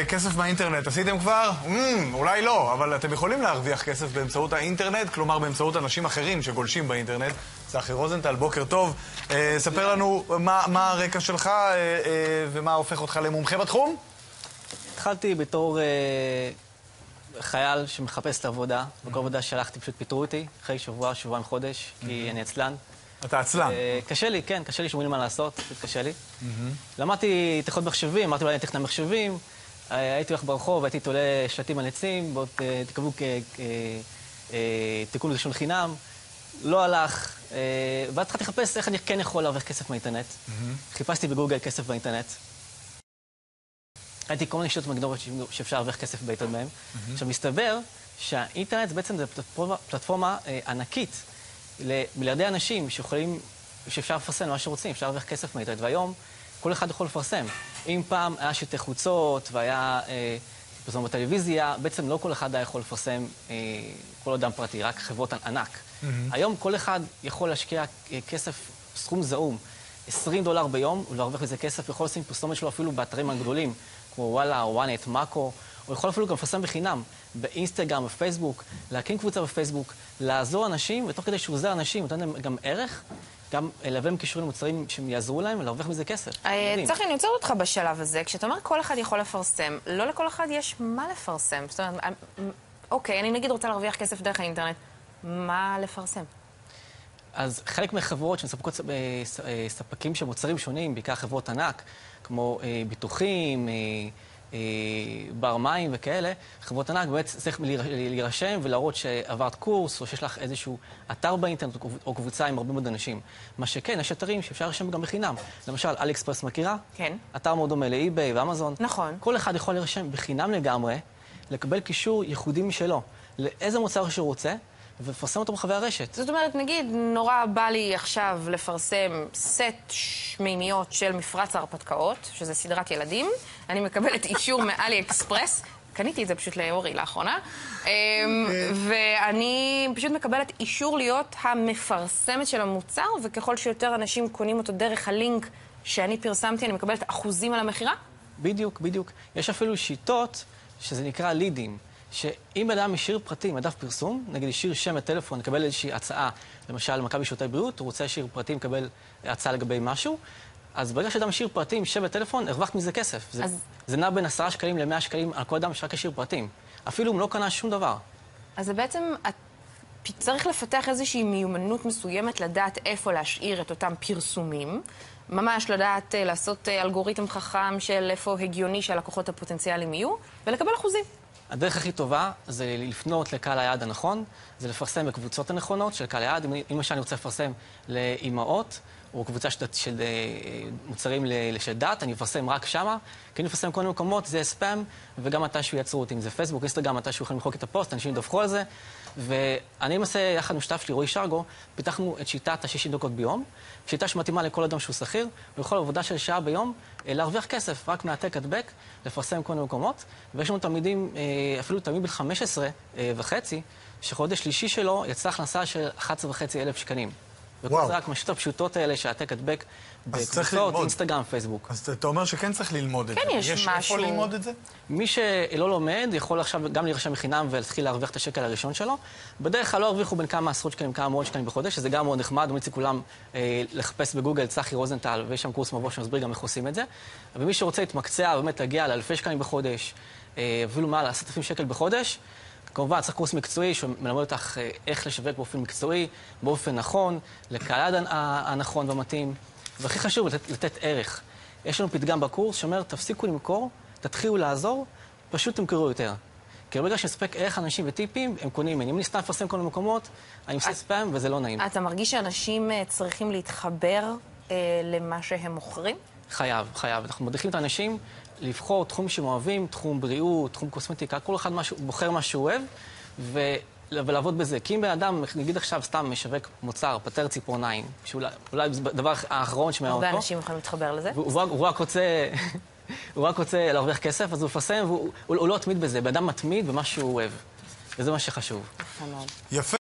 כסף מהאינטרנט עשיתם כבר? אולי לא, אבל אתם יכולים להרוויח כסף באמצעות האינטרנט, כלומר באמצעות אנשים אחרים שגולשים באינטרנט. צחי רוזנטל, בוקר טוב. ספר לנו מה הרקע שלך ומה הופך אותך למומחה בתחום? התחלתי בתור חייל שמחפש את העבודה. בכל עבודה שהלכתי פשוט פיטרו אותי, אחרי שבוע, שבועיים חודש, כי אני עצלן. אתה עצלן? קשה לי, כן, קשה לי שאומרים מה לעשות, פשוט קשה לי. למדתי תכנות מחשבים, אמרתי אולי אני טכנאי מחשבים, הייתי הולך ברחוב, הייתי תולה שלטים על עצים, בואו תקבלו תיקון ראשון חינם, לא הלך, ואז התחלתי לחפש איך אני כן יכול להרוויח כסף מהאינטרנט. חיפשתי בגוגל כסף באינטרנט. ראיתי כל מיני שיטות מגניבות שאפשר להרוויח כסף באינטרנט בהם. עכשיו, מסתבר שהאינטרנט בעצם זה פלטפורמה ענקית למיליארדי אנשים שאפשר לפרסם מה שרוצים, אפשר להרוויח כסף מהאינטרנט, והיום כל אחד יכול לפרסם. אם פעם היה שלטי חוצות והיה פרסום בטלוויזיה, בעצם לא כל אחד היה יכול לפרסם כל אדם פרטי, רק חברות ענק. היום כל אחד יכול להשקיע כסף, סכום זעום, $20 ביום, ולהרוויח בזה כסף, יכול לשים פרסומת שלו אפילו באתרים הגדולים, כמו וואלה, או וואנט, מאקו, הוא יכול אפילו גם לפרסם בחינם, באינסטגרם, בפייסבוק, להקים קבוצה בפייסבוק, לעזור אנשים, ותוך כדי שהוא עוזר אנשים, נותן להם גם ערך, גם להביא קישורים למוצרים שיעזרו להם, ולהרוויח מזה כסף. צחי, אני עוצרת אותך בשלב הזה, כשאתה אומר כל אחד יכול לפרסם, לא לכל אחד יש מה לפרסם. זאת אומרת, אוקיי, אני נגיד רוצה להרוויח כסף דרך האינטרנט, מה לפרסם? אז חלק מהחברות שמספקות ספקים של מוצרים שונים, בעיקר חברות ענק, כמו ביטוחים, בר מים וכאלה, חברות ענק באמת צריך להירשם ולהראות שעברת קורס, או שיש לך איזשהו אתר באינטרנט או קבוצה עם הרבה מאוד אנשים. מה שכן, יש אתרים שאפשר להירשם גם בחינם. למשל, אלי-אקספרס מכירה? כן. אתר מאוד דומה לאי-ביי ואמזון. נכון. כל אחד יכול להירשם בחינם לגמרי, לקבל קישור ייחודי משלו, לאיזה מוצר שהוא רוצה, ולפרסם אותו ברחבי הרשת. זאת אומרת, נגיד, נורא בא לי עכשיו לפרסם סט שמימיות של מפרץ ההרפתקאות, שזה סדרת ילדים. אני מקבלת אישור מאלי אקספרס. קניתי את זה פשוט לאורי לאחרונה. ואני פשוט מקבלת אישור להיות המפרסמת של המוצר, וככל שיותר אנשים קונים אותו דרך הלינק שאני פרסמתי, אני מקבלת אחוזים על המחירה? בדיוק, בדיוק. יש אפילו שיטות שזה נקרא לידים. שאם אדם השאיר פרטים, מדף פרסום, נגיד השאיר שם וטלפון, לקבל איזושהי הצעה, למשל, מכבי שירותי בריאות, הוא רוצה להשאיר פרטים, לקבל הצעה לגבי משהו, אז ברגע שאדם השאיר פרטים, שם וטלפון, הרווחת מזה כסף. זה נע בין 10 שקלים ל100 שקלים על כל אדם שרק השאיר פרטים. אפילו אם לא קנה שום דבר. אז זה בעצם, צריך לפתח איזושהי מיומנות מסוימת לדעת איפה להשאיר את אותם פרסומים, ממש לדעת לעשות אלגוריתם חכם של איפה הגיוני שהלקוחות הפוטנציאליים יהיו, ולקבל אחוזים. הדרך הכי טובה זה לפנות לקהל היעד הנכון, זה לפרסם בקבוצות הנכונות של קהל היעד. אם למשל אני רוצה לפרסם לאימהות, או קבוצה של מוצרים של דת, אני אפרסם רק שמה, כי אני אפרסם כל מיני מקומות, זה ספאם, וגם מתישהו יעצרו אותי. אם זה פייסבוק, אינסטגרם, מתישהו יכולים למחוק את הפוסט, אנשים ידווחו על זה. ואני למעשה, יחד עם שותף שלי, רועי שרגו, פיתחנו את שיטת ה-60 דקות ביום, שיטה שמתאימה לכל אדם שהוא שכיר, ובכל עבודה של שעה ביום, להרוויח כסף, רק מהעתק-הדבק, לפרסם כל מיני מקומות. ויש לנו תלמידים, אפילו תלמיד בן 15 וחצי, שחודש שלישי שלו יצא הכנסה של 11,500 שקלים. וכל זה רק מהשיטות הפשוטות האלה שהעתק-הדבק בקבוצות, אינסטגרם, פייסבוק. אז אתה אומר שכן צריך ללמוד את זה. כן, יש משהו. איפה ללמוד את זה? מי שלא לומד יכול עכשיו גם להירשם בחינם ולהתחיל להרוויח את השקל הראשון שלו. בדרך כלל לא הרוויחו בין כמה עשרות שקלים, כמה מאות שקלים בחודש, שזה גם מאוד נחמד. ממליץ לכולם לחפש בגוגל צחי רוזנטל, ויש שם קורס מבוא שמסביר גם איך עושים את זה. ומי שרוצה להתמקצע ובאמת להגיע לאלפי שקלים בחודש, אפילו מעל 10,000 שקל בחודש, כמובן, צריך קורס מקצועי שמלמד אותך איך לשווק באופן מקצועי, באופן נכון, לקהל הנכון והמתאים, והכי חשוב, לתת ערך. יש לנו פתגם בקורס שאומר, תפסיקו למכור, תתחילו לעזור, פשוט תמכרו יותר. כי ברגע שנספק ערך אנשים וטיפים, הם קונים ממני. אם אני סתם מפרסם כל מיני מקומות, אני עושה ספאם וזה לא נעים. אתה מרגיש שאנשים צריכים להתחבר למה שהם מוכרים? חייב. אנחנו מדריכים את האנשים לבחור תחום שהם אוהבים, תחום בריאות, תחום קוסמטיקה, כל אחד בוחר מה שהוא אוהב, ולעבוד בזה. כי אם בן אדם, נגיד עכשיו סתם משווק מוצר, פטר ציפורניים, שאולי זה הדבר האחרון שמעניין אותו. הרבה אנשים יכולים להתחבר לזה. הוא רק רוצה להרוויח כסף, אז הוא מפרסם, והוא לא מתמיד בזה. בן אדם מתמיד במה שהוא אוהב. וזה מה שחשוב. יפה.